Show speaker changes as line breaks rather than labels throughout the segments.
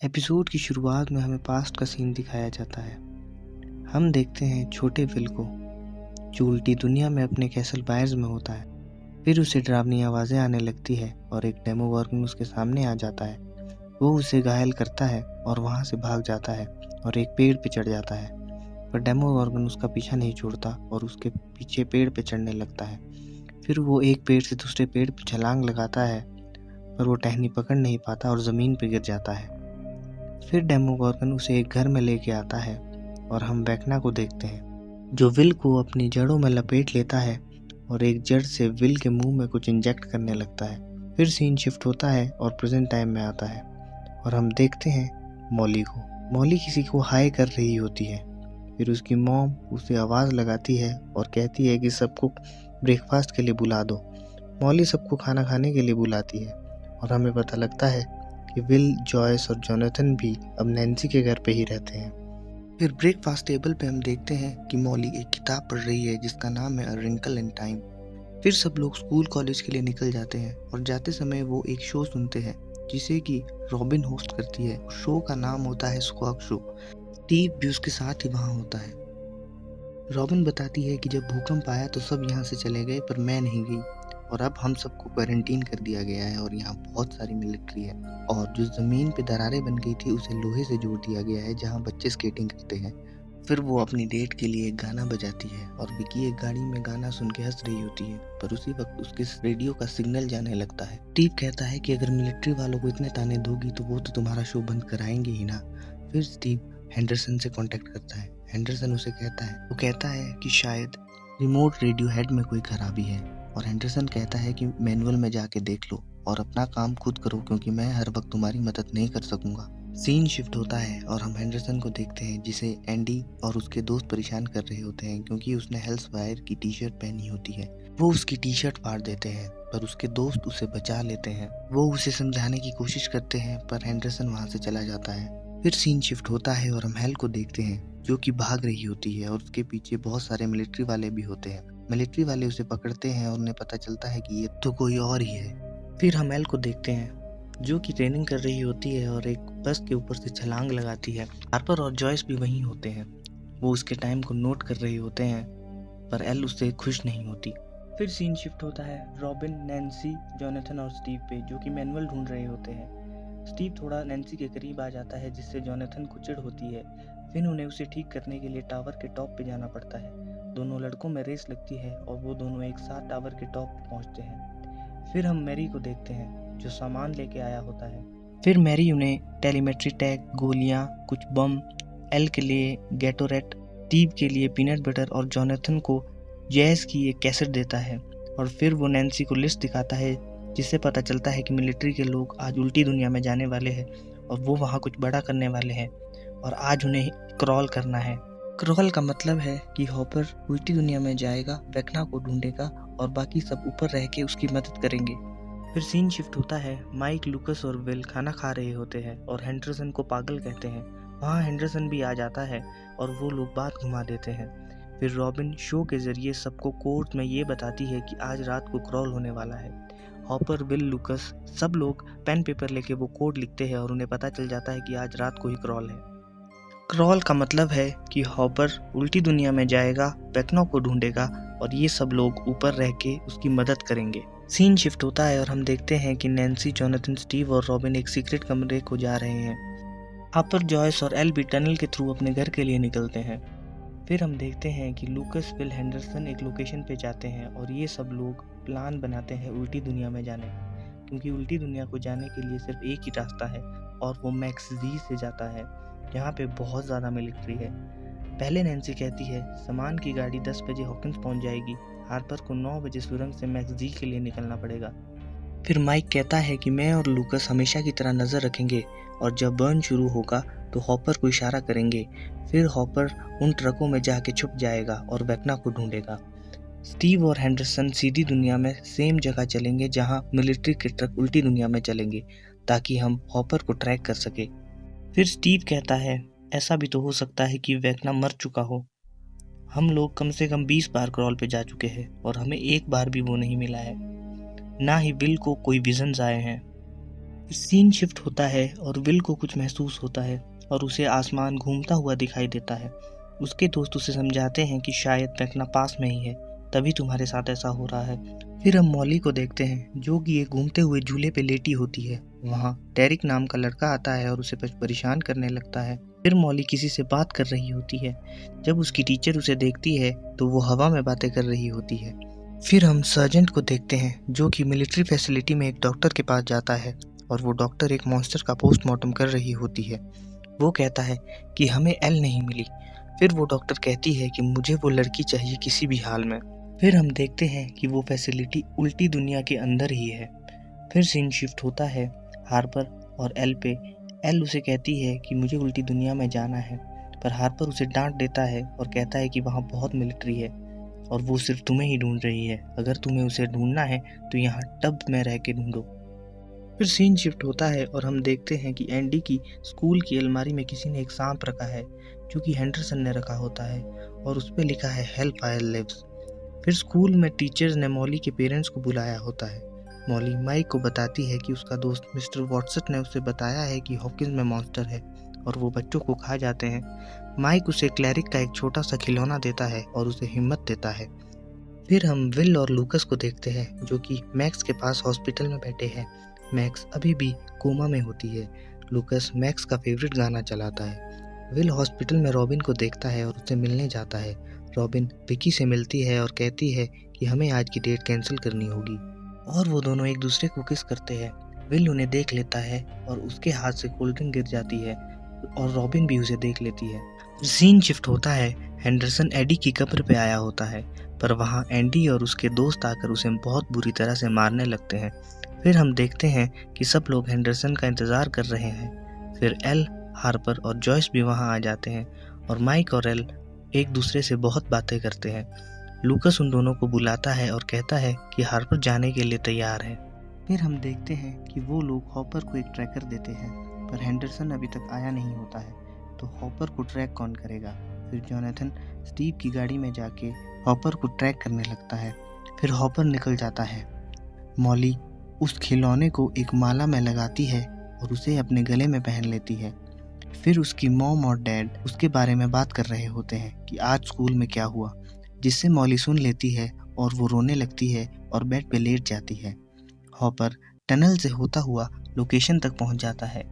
Episode की शुरुआत में हमें पास्ट का सीन दिखाया जाता है। हम देखते हैं छोटे विल को, जो उल्टी दुनिया में अपने कैसल बायर्स में होता है। फिर उसे डरावनी आवाज़ें आने लगती है और एक डेमोगॉर्गन उसके सामने आ जाता है। वो उसे घायल करता है और वहाँ से भाग जाता है और एक पेड़ पे चढ़ जाता है। पर डेमोगॉर्गन उसका पीछा नहीं छोड़ता और उसके पीछे पेड़ पे चढ़ने लगता है। फिर वो एक पेड़ से दूसरे पेड़ पे छलांग लगाता है, पर वो टहनी पकड़ नहीं पाता और ज़मीन पे गिर जाता है। फिर डेमोगॉर्गन उसे एक घर में लेके आता है और हम वेक्ना को देखते हैं, जो विल को अपनी जड़ों में लपेट लेता है और एक जड़ से विल के मुंह में कुछ इंजेक्ट करने लगता है। फिर सीन शिफ्ट होता है और प्रेजेंट टाइम में आता है और हम देखते हैं मॉली को। मॉली किसी को हाय कर रही होती है। फिर उसकी मॉम उसे आवाज़ लगाती है और कहती है कि सबको ब्रेकफास्ट के लिए बुला दो। मॉली सबको खाना खाने के लिए बुलाती है और हमें पता लगता है कि विल, जॉयस और जोनाथन भी अब नैन्सी के घर पे ही रहते हैं। फिर ब्रेकफास्ट टेबल पे हम देखते हैं कि मॉली एक किताब पढ़ रही है जिसका नाम है अ रिंकल इन टाइम। फिर सब लोग स्कूल कॉलेज के लिए निकल जाते हैं और जाते समय वो एक शो सुनते हैं जिसे कि रॉबिन होस्ट करती है। शो का नाम होता है स्क्वाक शो। स्टीव भी उसके साथ ही वहाँ होता है। रॉबिन बताती है कि जब भूकंप आया तो सब यहाँ से चले गए, पर मैं नहीं गई और अब हम सबको क्वारंटीन कर दिया गया है और यहाँ बहुत सारी मिलिट्री है। और जो ज़मीन पे दरारें बन गई थी उसे लोहे से जोड़ दिया गया है जहाँ बच्चे स्केटिंग करते हैं। फिर वो अपनी डेट के लिए एक गाना बजाती है और विकी एक गाड़ी में गाना सुन के हंस रही होती है, पर उसी वक्त उसके रेडियो का सिग्नल जाने लगता है। स्टीव कहता है कि अगर मिलिट्री वालों को इतने ताने दोगी तो वो तो तुम्हारा शो बंद कराएंगे ही ना। फिर स्टीव हेंडरसन से कांटेक्ट करता है। हेंडरसन उसे कहता है कि शायद रिमोट रेडियो हेड में कोई खराबी है और हेंडरसन कहता है कि मैनुअल में जाके देख लो और अपना काम खुद करो, क्योंकि मैं हर वक्त तुम्हारी मदद नहीं कर सकूंगा। सीन शिफ्ट होता है और हम हेंडरसन को देखते हैं जिसे एंडी और उसके दोस्त परेशान कर रहे होते हैं क्योंकि उसने हेल्स वायर की टी शर्ट पहनी होती है। वो उसकी टी शर्ट फाड़ देते हैं, पर उसके दोस्त उसे बचा लेते हैं। वो उसे समझाने की कोशिश करते हैं, पर हेंडरसन वहाँ से चला जाता है। फिर सीन शिफ्ट होता है और हम हेल को देखते हैं जो कि भाग रही होती है और उसके पीछे बहुत सारे मिलिट्री वाले भी होते हैं। मिलिट्री वाले उसे पकड़ते हैं और उन्हें पता चलता है कि ये तो कोई और ही है। फिर हम हेल को देखते हैं जो कि ट्रेनिंग कर रही होती है और एक बस के ऊपर से छलांग लगाती है। हार्पर और जॉयस भी वहीं होते हैं। वो उसके टाइम को नोट कर रहे होते हैं, पर एल उससे खुश नहीं होती। फिर सीन शिफ्ट होता है रॉबिन, नैन्सी, जोनाथन और स्टीव पे, जो कि मैनुअल ढूंढ रहे होते हैं। स्टीव थोड़ा नैन्सी के करीब आ जाता है जिससे जोनाथन को चिढ़ होती है। फिर उन्हें उसे ठीक करने के लिए टावर के टॉप पे जाना पड़ता है। दोनों लड़कों में रेस लगती है और वो दोनों एक साथ टावर के टॉप पे पहुंचते हैं। फिर हम मैरी को देखते हैं जो सामान लेके आया होता है। फिर मैरी उन्हें टेलीमेट्री टैग, गोलियां, कुछ बम, एल के लिए गैटोरेट, स्टीव के लिए पीनट बटर और जोनाथन को जैज की एक कैसेट देता है। और फिर वो नैन्सी को लिस्ट दिखाता है जिससे पता चलता है कि मिलिट्री के लोग आज उल्टी दुनिया में जाने वाले हैं और वो वहाँ कुछ बड़ा करने वाले हैं और आज उन्हें क्रॉल करना है। क्रॉल का मतलब है कि हॉपर उल्टी दुनिया में जाएगा, वेक्ना को ढूंढेगा और बाकी सब ऊपर रह के उसकी मदद करेंगे। फिर सीन शिफ्ट होता है। माइक, लूकस और विल खाना खा रहे होते हैं और हेंडरसन को पागल कहते हैं। वहाँ हेंडरसन भी आ जाता है और वो लोग बात घुमा देते हैं। फिर रॉबिन शो के जरिए सबको कोर्ट में ये बताती है कि आज रात को क्रॉल होने वाला है। हॉपर, विल, लूकस सब लोग पेन पेपर लेके वो कोड लिखते हैं और उन्हें पता चल जाता है कि आज रात को ही क्रॉल है। क्रॉल का मतलब है कि हॉपर उल्टी दुनिया में जाएगा, वेक्ना को ढूंढेगा और ये सब लोग ऊपर रह के उसकी मदद करेंगे। सीन शिफ्ट होता है और हम देखते हैं कि नैन्सी, जोनाथन, स्टीव और रॉबिन एक सीक्रेट कमरे को जा रहे हैं। हॉपर, जॉयस और एल भी टनल के थ्रू अपने घर के लिए निकलते हैं। फिर हम देखते हैं कि लूकस, विल, हेंडरसन एक लोकेशन पे जाते हैं और ये सब लोग प्लान बनाते हैं उल्टी दुनिया में जाने का, क्योंकि उल्टी दुनिया को जाने के लिए सिर्फ एक ही रास्ता है और वो मैक्सजी से जाता है, जहाँ पे बहुत ज़्यादा मिलिट्री है। पहले नैन्सी कहती है सामान की गाड़ी 10 बजे हॉकिंस पहुँच जाएगी, हार्पर को 9 बजे सुरंग से मैक्सजी के लिए निकलना पड़ेगा। फिर माइक कहता है कि मैं और लूकस हमेशा की तरह नज़र रखेंगे और जब बर्न शुरू होगा तो हॉपर को इशारा करेंगे। फिर हॉपर उन ट्रकों में जाके छुप जाएगा और वेक्ना को ढूंढेगा। स्टीव और हेंडरसन सीधी दुनिया में सेम जगह चलेंगे जहां मिलिट्री के ट्रक उल्टी दुनिया में चलेंगे, ताकि हम हॉपर को ट्रैक कर सके। फिर स्टीव कहता है ऐसा भी तो हो सकता है कि वेक्ना मर चुका हो। हम लोग कम से कम 20 बार क्रॉल पे जा चुके हैं और हमें एक बार भी वो नहीं मिला है, ना ही विल को कोई विजन्स आए हैं। सीन शिफ्ट होता है और विल को कुछ महसूस होता है और उसे आसमान घूमता हुआ दिखाई देता है। उसके दोस्त उसे समझाते हैं कि शायद वैक्ना पास में ही है, तभी तुम्हारे साथ ऐसा हो रहा है। फिर हम मॉली को देखते हैं जो कि एक घूमते हुए झूले पे लेटी होती है। वहाँ डेरिक नाम का लड़का आता है और उसे परेशान करने लगता है। फिर मॉली किसी से बात कर रही होती है। जब उसकी टीचर उसे देखती है तो वो हवा में बातें कर रही होती है। फिर हम सर्जेंट को देखते हैं जो कि मिलिट्री फैसिलिटी में एक डॉक्टर के पास जाता है और वो डॉक्टर एक मॉन्स्टर का पोस्टमार्टम कर रही होती है। वो कहता है कि हमें एल नहीं मिली। फिर वो डॉक्टर कहती है कि मुझे वो लड़की चाहिए किसी भी हाल में। फिर हम देखते हैं कि वो फैसिलिटी उल्टी दुनिया के अंदर ही है। फिर सीन शिफ्ट होता है हार्पर और एल पे। एल उसे कहती है कि मुझे उल्टी दुनिया में जाना है, पर हार्पर उसे डांट देता है और कहता है कि वहाँ बहुत मिलिट्री है और वो सिर्फ तुम्हें ही ढूंढ रही है। अगर तुम्हें उसे ढूंढना है तो यहाँ टब में रह के ढूंढो। फिर सीन शिफ्ट होता है और हम देखते हैं कि एंडी की स्कूल की अलमारी में किसी ने एक सांप रखा है जो कि हेंडरसन ने रखा होता है और उस पर लिखा है हेल्प फायर लिव्स। फिर स्कूल में टीचर्स ने मॉली के पेरेंट्स को बुलाया होता है। मॉली माइक को बताती है कि उसका दोस्त मिस्टर वॉटसन ने उसे बताया है कि हॉकिंस में मॉन्स्टर है और वो बच्चों को खा जाते हैं। माइक उसे क्लैरिक का एक छोटा सा खिलौना देता है और उसे हिम्मत देता है। फिर हम विल और लूकस को देखते हैं जो कि मैक्स के पास हॉस्पिटल में बैठे हैं। मैक्स अभी भी कोमा में होती है। लूकस मैक्स का फेवरेट गाना चलाता है। विल हॉस्पिटल में रॉबिन को देखता है और उससे मिलने जाता है। रॉबिन विकी से मिलती है और कहती है कि हमें आज की डेट कैंसिल करनी होगी और वो दोनों एक दूसरे को किस करते हैं। विल उन्हें देख लेता है और उसके हाथ से कोल्ड ड्रिंक गिर जाती है और रॉबिन भी उसे देख लेती है। सीन शिफ्ट होता है हेंडरसन एडी की कब्र पे आया होता है, पर वहाँ एंडी और उसके दोस्त आकर उसे बहुत बुरी तरह से मारने लगते हैं। फिर हम देखते हैं कि सब लोग हेंडरसन का इंतज़ार कर रहे हैं। फिर एल, हार्पर और जॉयस भी वहाँ आ जाते हैं और माइक और एल एक दूसरे से बहुत बातें करते हैं। लूकस उन दोनों को बुलाता है और कहता है कि हार्पर जाने के लिए तैयार है। फिर हम देखते हैं कि वो लोग हॉपर को एक ट्रैकर देते हैं, पर हेंडरसन अभी तक आया नहीं होता है, तो हॉपर को ट्रैक कौन करेगा। फिर जोनाथन स्टीव की गाड़ी में जाके हॉपर को ट्रैक करने लगता है। फिर हॉपर निकल जाता है। मॉली उस खिलौने को एक माला में लगाती है और उसे अपने गले में पहन लेती है। फिर उसकी मॉम और डैड उसके बारे में बात कर रहे होते हैं कि आज स्कूल में क्या हुआ, जिससे मॉली सुन लेती है और वो रोने लगती है और बेड पे लेट जाती है। हॉपर टनल से होता हुआ लोकेशन तक पहुंच जाता है।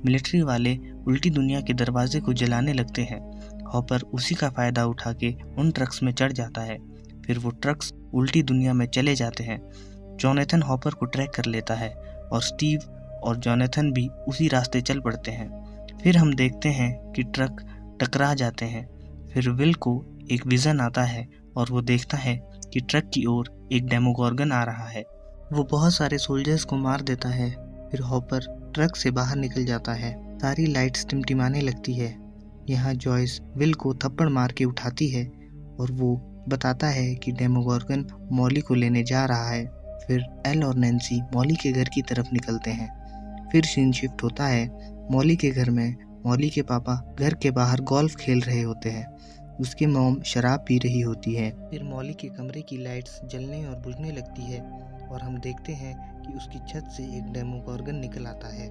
मिलिट्री वाले उल्टी दुनिया के दरवाजे को जलाने लगते हैं। हॉपर उसी का फ़ायदा उठा के उन ट्रक्स में चढ़ जाता है। फिर वो ट्रक्स उल्टी दुनिया में चले जाते हैं। जोनाथन हॉपर को ट्रैक कर लेता है और स्टीव और जोनाथन भी उसी रास्ते चल पड़ते हैं। फिर हम देखते हैं कि ट्रक टकरा जाते हैं। फिर विल को एक विज़न आता है और वो देखता है कि ट्रक की ओर एक डेमोगॉर्गन आ रहा है। वो बहुत सारे सोल्जर्स को मार देता है। फिर हॉपर ट्रक से बाहर निकल जाता है। सारी लाइट्स टिमटिमाने लगती है। यहाँ जॉयस विल को थप्पड़ मार के उठाती है और वो बताता है कि डेमोगॉर्गन मॉली को लेने जा रहा है। फिर एल और नैन्सी मॉली के घर की तरफ निकलते हैं। फिर सीन शिफ्ट होता है मॉली के घर में। मॉली के पापा घर के बाहर गोल्फ खेल रहे होते हैं। उसकी मॉम शराब पी रही होती है। फिर मॉली के कमरे की लाइट्स जलने और बुझने लगती है और हम देखते हैं कि उसकी छत से एक डेमोगॉर्गन निकल आता है।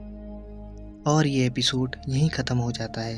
और ये एपिसोड यहीं ख़त्म हो जाता है।